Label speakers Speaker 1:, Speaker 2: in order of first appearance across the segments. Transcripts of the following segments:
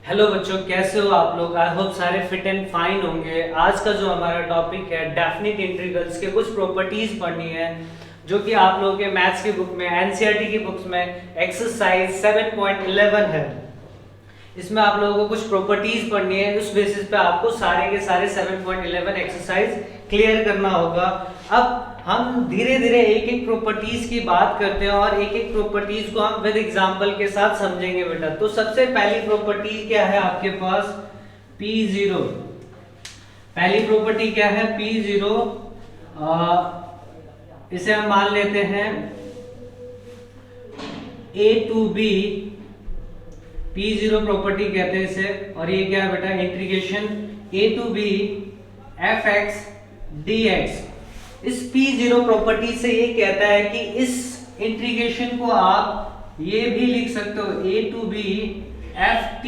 Speaker 1: Hello बच्चों, कैसे हो आप लोग। आई होप सारे फिट एंड फाइन होंगे। आज का जो हमारा टॉपिक है डेफिनिट इंटीग्रल्स के कुछ प्रॉपर्टीज पढ़नी है जो कि आप लोगों के मैथ्स की बुक में, एनसीईआरटी की बुक्स में एक्सरसाइज 7.11 है। इसमें आप लोगों को कुछ प्रॉपर्टीज पढ़नी है। उस बेसिस पे आपको सारे के सारे 7.11 एक्सरसाइज क्लियर करना होगा। अब हम धीरे धीरे एक एक प्रॉपर्टीज की बात करते हैं और एक एक प्रॉपर्टीज को हम विद एग्जांपल के साथ समझेंगे बेटा। तो सबसे पहली प्रॉपर्टी क्या है आपके पास, P0। पहली प्रॉपर्टी क्या है, P0। इसे हम मान लेते हैं A to B, P0 property कहते हैं इसे। और ये क्या है बेटा, integration A to B fx dx। इस P0 प्रॉपर्टी से ये कहता है कि इस इंटीग्रेशन को आप ये भी लिख सकते हो A to B ft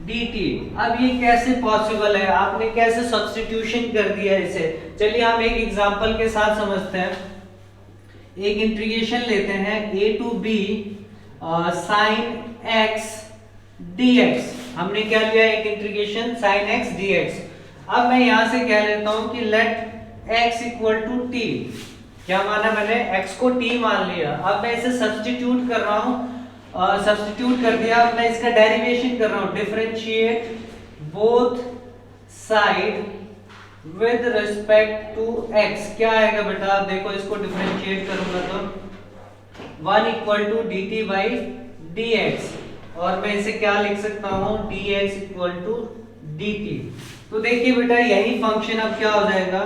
Speaker 1: dt। अब ये कैसे पॉसिबल है, आपने कैसे सब्स्टिट्यूशन कर दिया इसे। चलिए हम एक एग्जांपल के साथ समझते हैं। एक इंटीग्रेशन लेते हैं A to B sin x dx। हमने क्या लिया, एक इंटीग्रेशन sin x dx। अब मैं यहां से क्या लेता हूं कि let x equal to t। क्या माना मैंने, x को t मान लिया। अब मैं इसे सब्स्टिट्यूट कर रहा हूं, सब्स्टिट्यूट कर दिया। अब मैं इसका डेरिवेशन कर रहा हूं, differentiate both side with respect to x। क्या आएगा बेटा, आप देखो, इसको डिफरेंशिएट करूंगा तो 1 equal to dt by dx। और मैं इसे क्या लिख सकता हूं, dx इक्वल टू dt। तो देखिए बेटा, यही फंक्शन अब क्या हो जाएगा,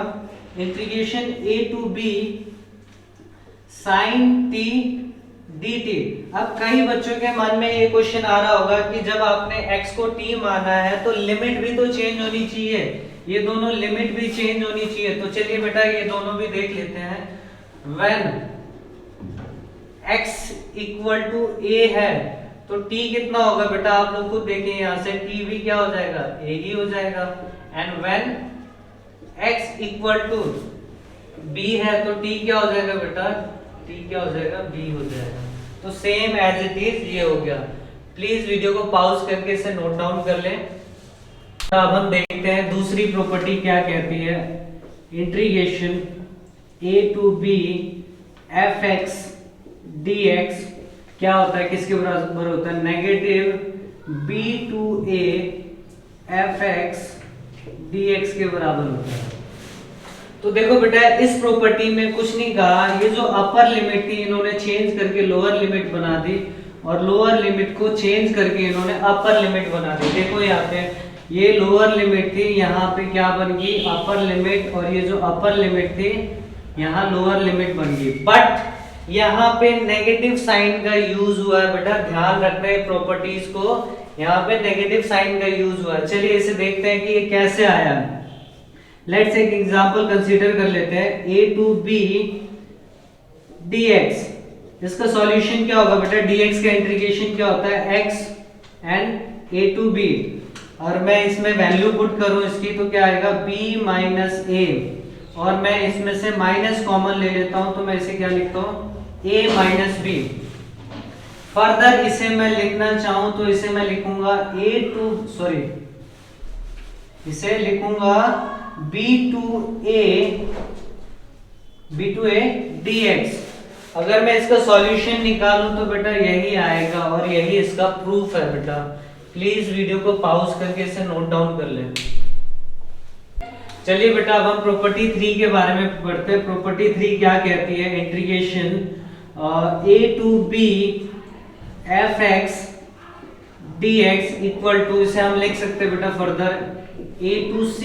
Speaker 1: integration A to B sin t dt। अब कई बच्चों के मन में ये क्वेश्चन आ रहा होगा कि जब आपने x को t माना है तो लिमिट भी तो चेंज होनी चाहिए, ये दोनों लिमिट भी चेंज होनी चाहिए। तो चलिए बेटा ये दोनों भी देख लेते हैं। when x equal to a है तो t कितना होगा बेटा, आप लोग खुद देखिए, यहां से t भी क्या हो जाएगा, a ही हो जाएगा। And when x equal to b है तो t क्या हो जाएगा बेटा, t क्या हो जाएगा, b हो जाएगा। तो सेम एज इट इज ये हो गया। प्लीज वीडियो को पॉज करके इसे नोट डाउन कर लें। अब हम देखते हैं दूसरी प्रॉपर्टी क्या कहती है, integration a to b fx dx क्या होता है, किसके बराबर होता है, negative b to a fx dx के बराबर होता है। तो देखो बेटा, इस प्रॉपर्टी में कुछ नहीं कहा, ये जो अपर लिमिट थी इन्होंने चेंज करके लोअर लिमिट बना दी और लोअर लिमिट को चेंज करके इन्होंने अपर लिमिट बना दी। देखो यहाँ पे ये लोअर लिमिट थी, यहाँ पे क्या बन गई, अपर लिमिट। और ये जो अपर लिमिट थी यहाँ लोअर लिमिट बन गई। बट यहाँ पे नेगेटिव साइन का यूज हुआ है बेटा, ध्यान रखना है प्रॉपर्टीज को, यहाँ पे नेगेटिव साइन का यूज हुआ है। चलिए इसे देखते हैं कि ये कैसे आया। लेट्स एक एग्जांपल कंसीडर कर लेते हैं, a to b dx। इसका सॉल्यूशन क्या होगा बेटा, dx का इंटीग्रेशन क्या होता है, x and a to b। और मैं इसमें वैल्यू पुट करूं इसकी तो क्या आएगा, b माइनस a। और मैं इसमें से माइनस कॉमन ले लेता हूं तो मैं इसे क्या लिखता हूं, a माइनस b। फर्दर इसे मैं लिखना चाहूं तो इसे मैं लिखूंगा इसे लिखूंगा b to a dx। अगर मैं इसका सॉल्यूशन निकालूं तो बेटा यही आएगा और यही इसका प्रूफ है बेटा। प्लीज वीडियो को पॉज करके इसे नोट डाउन कर लें। चलिए बेटा अब हम प्रॉपर्टी 3 के बारे में पढ़ते हैं। प्रॉपर्टी 3 क्या कहती है, integration a to b fx dx equal to, इसे हम लिख सकते हैं बेटा further a to c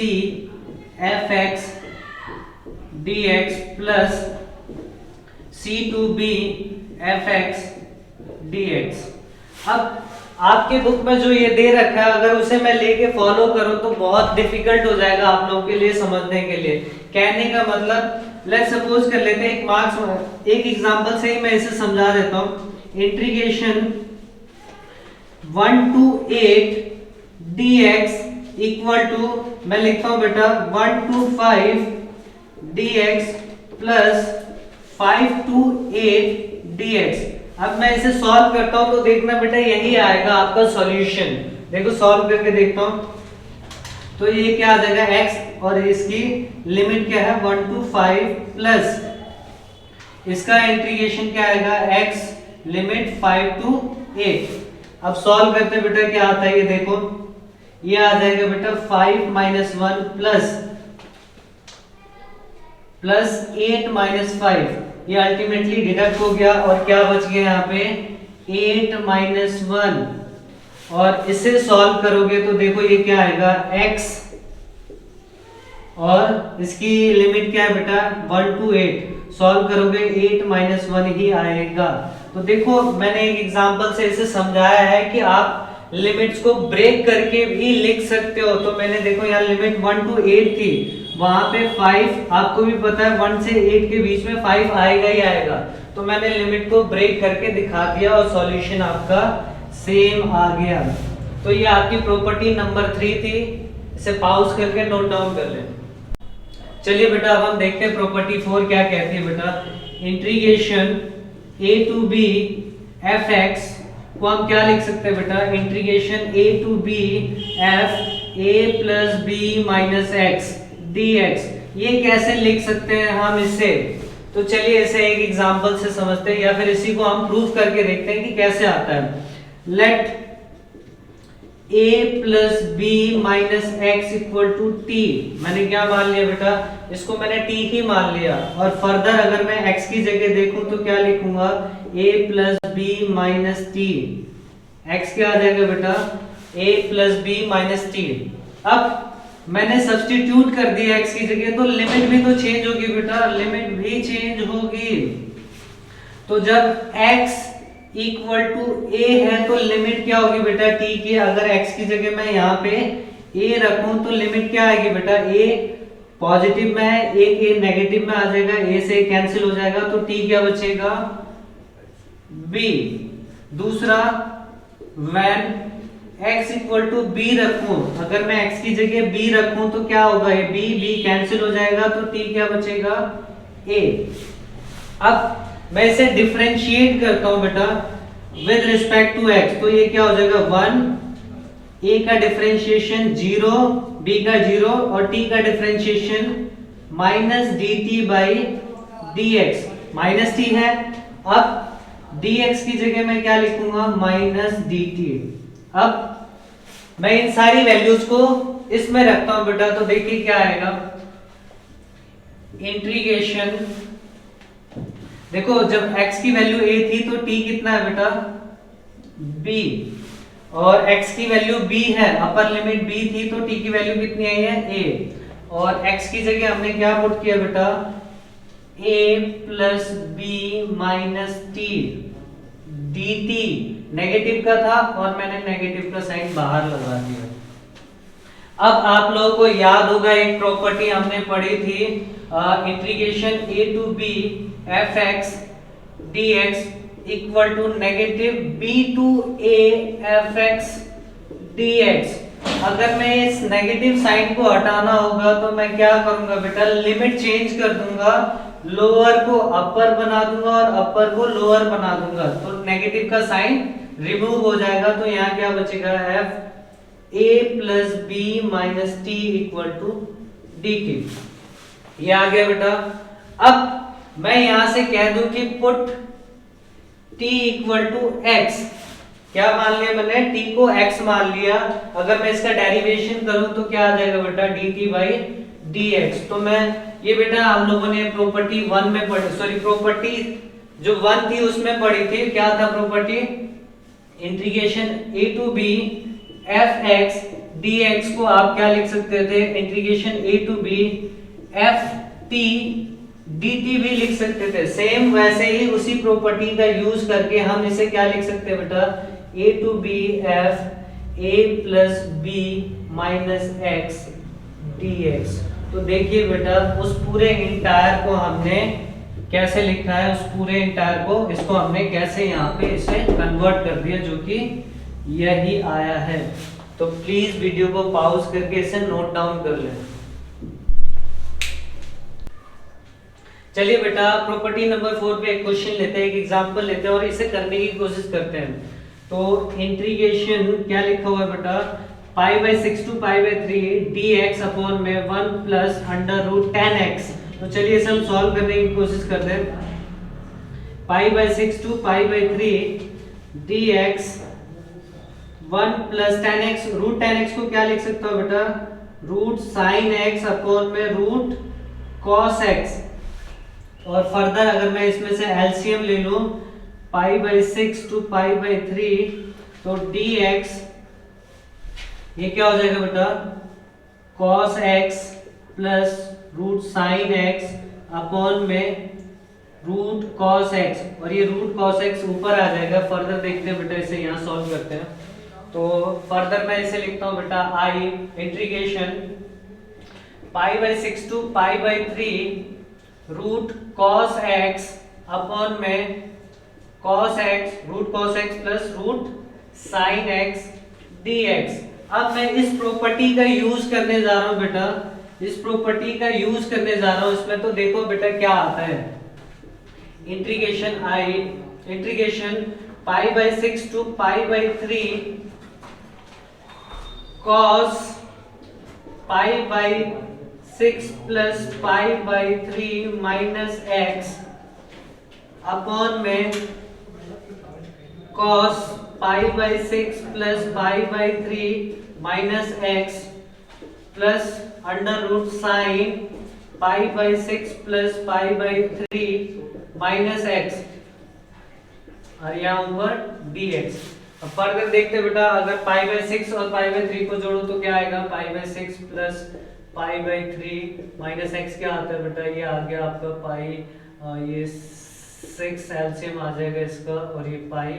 Speaker 1: fx dx plus c to b fx dx। अब आपके बुक में जो ये दे रखा है अगर उसे मैं लेके फॉलो करूं तो बहुत डिफिकल्ट हो जाएगा आप लोगों के लिए समझने के लिए। कहने का मतलब, लेट्स सपोज कर लेते हैं एक एग्जांपल से ही मैं इसे समझा देता हूं। Integration 1 to 8 dx equal to, मैं लिखता हूं बेटा 1 to 5 dx plus 5 to 8 dx। अब मैं इसे सॉल्व करता हूं तो देखना बेटा यही आएगा आपका सॉल्यूशन। देखो सॉल्व करके देखता हूँ। तो ये क्या आ जाएगा x और इसकी लिमिट क्या है 1 to 5 प्लस इसका इंटीग्रेशन क्या आएगा x लिमिट 5 to 8। अब सॉल्व करते हैं बेटा क्या आता है ये देखो, ये आ जाएगा बेटा 5 minus 1 प्लस 8 minus 5, ये अल्टीमेटली डिडक्ट हो गया और क्या बच गया यहाँ पे 8 minus 1। और इसे सॉल्व करोगे तो देखो ये क्या आएगा x और इसकी लिमिट क्या है बेटा 1 to 8, सॉल्व करोगे 8 minus 1 ही आएगा। तो देखो मैंने एक एग्जांपल से इसे समझाया है कि आप लिमिट्स को ब्रेक करके भी लिख सकते हो। तो मैंने देखो यहाँ लिमिट 1 to 8 थी, वहां पे 5, आपको भी पता है 1 से 8 के बीच में 5 आएगा ही आएगा, तो मैंने लिमिट को ब्रेक करके दिखा दिया और सॉल्यूशन आपका सेम आ गया। तो ये आपकी प्रॉपर्टी नंबर 3 थी, इसे पॉज करके नोट डाउन कर लें। चलिए बेटा अब हम देखते हैं प्रॉपर्टी 4 क्या कहती है बेटा। Integration a to b fx को हम क्या लिख सकते हैं बेटा, integration a to b f a plus b minus x dx, ये कैसे लिख सकते हैं हम इसे। तो चलिए इसे एक एग्जांपल से समझते हैं या फिर इसी को हम प्रूफ करके देखते हैं कि कैसे आता है। Let a plus b minus x equal to t, मैंने क्या मान लिया बेटा, इसको मैंने t ही मान लिया। और फर्दर अगर मैं x की जगह देखूं तो क्या लिखूंगा a plus b minus t, x क्या आ जाएगा बेटा a plus b minus t। अब मैंने सब्स्टिट्यूट कर दिया x की जगह, तो लिमिट भी तो चेंज होगी बेटा, लिमिट भी चेंज होगी। तो जब x इक्वल टू a है तो लिमिट क्या होगी बेटा t की, अगर x की जगह मैं यहाँ पे a रखूं तो लिमिट क्या आएगी बेटा, a पॉजिटिव में है, एक a नेगेटिव में आ जाएगा, a से कैंसिल हो जाएगा, तो t क्या बचेगा b। दूसरा when x equal to b रखूं, अगर मैं x की जगह b रखूं तो क्या होगा, ये b कैंसिल हो जाएगा, तो t क्या बचेगा a। अब मैं इसे डिफरेंशिएट करता हूं बेटा विद रिस्पेक्ट टू x, तो ये क्या हो जाएगा 1, a का डिफरेंशिएशन 0, b का 0 और t का differentiation minus dt by dx, minus t है। अब dx की जगह मैं क्या लिखूंगा माइनस dt। अब मैं इन सारी वैल्यूज को इसमें रखता हूं बेटा, तो देखिए क्या आएगा, इंटीग्रेशन देखो जब x की वैल्यू a थी तो t कितना है बेटा b, और x की वैल्यू b है, अपर लिमिट b थी तो t की वैल्यू कितनी आई है a, और x की जगह हमने क्या पुट किया बेटा a plus b minus t dt, negative का था और मैंने नेगेटिव का साइन बाहर लगा दिया। अब आप लोगों को याद होगा एक प्रॉपर्टी हमने पढ़ी थी, integration a to b fx dx equal to negative b to a fx dx। अगर मैं इस नेगेटिव साइन को हटाना होगा तो मैं क्या करूंगा बेटा, लिमिट चेंज कर दूंगा, लोअर को अपर बना दूंगा और अपर को लोअर बना दूंगा, तो नेगेटिव का साइन रिमूव हो जाएगा। तो यहाँ क्या बचेगा f a plus b minus t equal to dt, ये आ गया बेटा। अब मैं यहां से कह दूं कि put t equal to x, क्या मान लिया मैंने, t को x मान लिया, अगर मैं इसका डेरिवेशन करूं तो क्या आ जाएगा बेटा dt बाई dx। तो मैं ये बेटा हम लोगों ने प्रॉपर्टी 1 में पढ़ी, सॉरी प्रॉपर्टी जो 1 थी उसमें पढ़ी थी, क्या था property, integration a to b fx dx को आप क्या लिख सकते थे, integration a to b ft dt भी लिख सकते थे। सेम वैसे ही उसी प्रॉपर्टी का यूज करके हम इसे क्या लिख सकते हैं बेटा, a to b f a plus b minus x dx। तो देखिए बेटा उस पूरे इंटायर को हमने कैसे लिखा है, उस पूरे इंटायर को इसको हमने कैसे यहाँ पे इसे कन्वर्ट कर दिया, जो कि यही आया है। तो प्लीज वीडियो को पॉज करके इसे नोट डाउन कर लें। चलिए बेटा प्रॉपर्टी नंबर 4 पे एक क्वेश्चन लेते हैं, एक एग्जांपल लेते हैं और इसे करने की कोशिश करते हैं। तो इंटीग्रेशन क्या लिखा हुआ है बेटा, pi by 6 to pi by 3 dx upon में 1 प्लस अंडर रूट 10x। तो चलिए इसे हम सॉल्व करने की कोशिश करते हैं। Pi by 6 to pi by 3 dx 1 plus 10x, root 10x को क्या लिख सकता हूँ बेटा, रूट साइन x अपॉन में रूट कॉस x। और फर्दर अगर मैं इसमें से एलसीएम ले लूं, pi by 6 to pi by 3, तो dx ये क्या हो जाएगा बेटा, cos x plus root sine x upon में रूट cos x, और ये रूट cos x ऊपर आ जाएगा। फर्दर देखते हैं बेटा, इसे यहाँ सॉल्व करते हैं। तो फर्दर मैं इसे लिखता हूँ बेटा, I integration pi by 6 to pi by 3 root cos x upon में cos x root cos x plus root sine x dx। अब मैं इस प्रॉपर्टी का यूज करने जा रहा हूं बेटा, इस प्रॉपर्टी का यूज करने जा रहा हूं। इसमें तो देखो बेटा क्या आता है, integration I integration pi by 6 to pi by 3 cos pi by 6 plus pi by 3 minus x upon में cos pi by 6 plus pi by 3 minus x plus under root sine pi by 6 plus pi by 3 minus x, और यहाँ ऊपर dx। अब further देखते बेटा, अगर पाई by 6 और पाई by 3 को जोड़ो तो क्या आएगा, पाई by 6 plus pi by 3 minus x क्या आता है बेटा, ये आ गया आपका पाई, ये 6 एलसीएम आ जाएगा इसका, और ये pi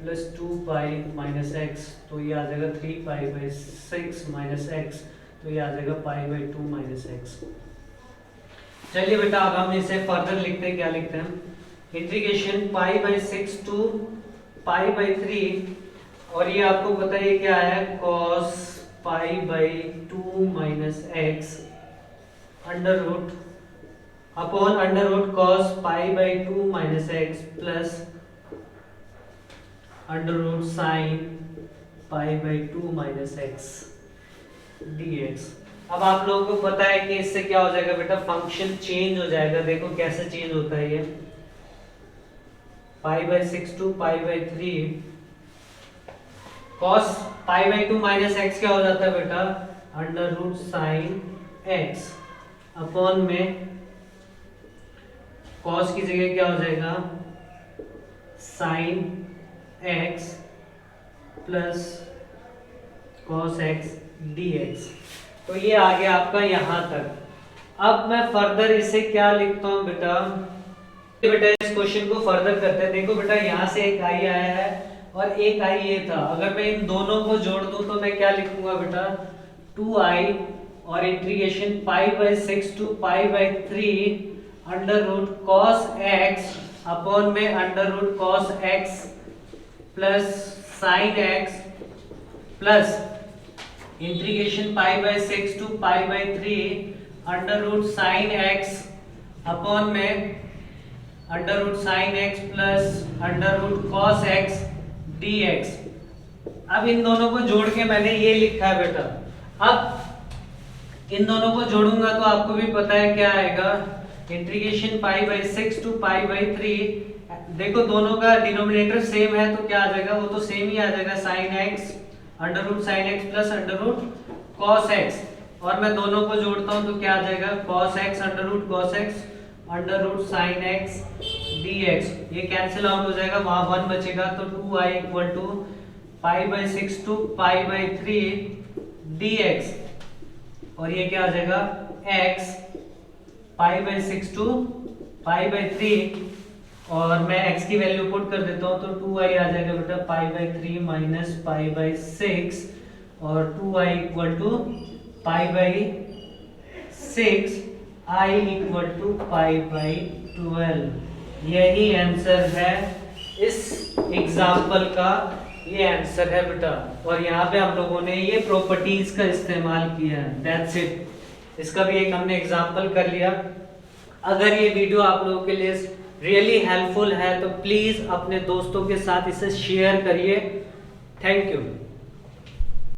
Speaker 1: plus 2 pi minus x, तो ये आ जाएगा 3 पाई बाई 6 माइनस x, तो ये आ जाएगा पाई बाई 2 माइनस x। चलिए बेटा अब हम इसे फर्दर लिखते हैं, क्या लिखते हैं, integration pi by 6 to pi by 3, और ये आपको पता है क्या है, cos pi by 2 minus x under root upon under root cos pi by 2 minus x plus under root sine pi by 2 minus x dx। अब आप लोगों को पता है कि इससे क्या हो जाएगा बेटा, फंक्शन चेंज हो जाएगा। देखो कैसे चेंज होता है ये, pi by 6 to pi by 3 cos pi by 2 minus x क्या हो जाता है बेटा, under root sine x upon में cos की जगह क्या हो जाएगा, sine x plus cos x dx। तो ये आ गया आपका यहां तक। अब मैं फर्दर इसे क्या लिखता हूं बेटा, इस क्वेश्चन को फर्दर करते हैं। देखो बेटा यहाँ से एक आई आया है और एक आई ये था, अगर मैं इन दोनों को जोड़ दूं तो मैं क्या लिखूंगा बेटा, 2i और integration pi by 6 to pi by 3 under root cos x upon में under root cos x plus sine x plus integration pi by 6 to pi by 3 under root sine x upon में under root sine x plus under root cos x dx। अब इन दोनों को जोड़ के मैंने ये लिखा है बेटा। अब इन दोनों को जोड़ूंगा तो आपको भी पता है क्या आएगा, integration pi by 6 to pi by 3, देखो दोनों का डिनोमिनेटर सेम है तो क्या आ जाएगा, वो तो सेम ही आ जाएगा, sine x under root sine x plus under root cos x, और मैं दोनों को जोड़ता हूं तो क्या आ जाएगा, cos x under root cos x under root sine x dx। ये कैंसिल आउट हो जाएगा, वहां 1 बचेगा, तो 2i equal to pi by 6 to pi by 3 dx, और ये क्या आ जाएगा, x pi by 6 to pi by 3, और मैं x की वैल्यू पुट कर देता हूँ तो 2i आ जाएगा बेटा pi by 3 minus pi by 6, और 2i equal to pi by 6, i equal to pi by 12। यही आंसर है इस एग्जाम्पल का, ये आंसर है बेटा। और यहाँ पे हम लोगों ने ये प्रॉपर्टीज का इस्तेमाल किया है, दैट्स इट। इसका भी एक हमने एग्जाम्पल कर लिया। अगर ये वीडियो आप लोगों के लिए रियली हेल्पफुल है तो प्लीज अपने दोस्तों के साथ इसे शेयर करिए थैंक यू।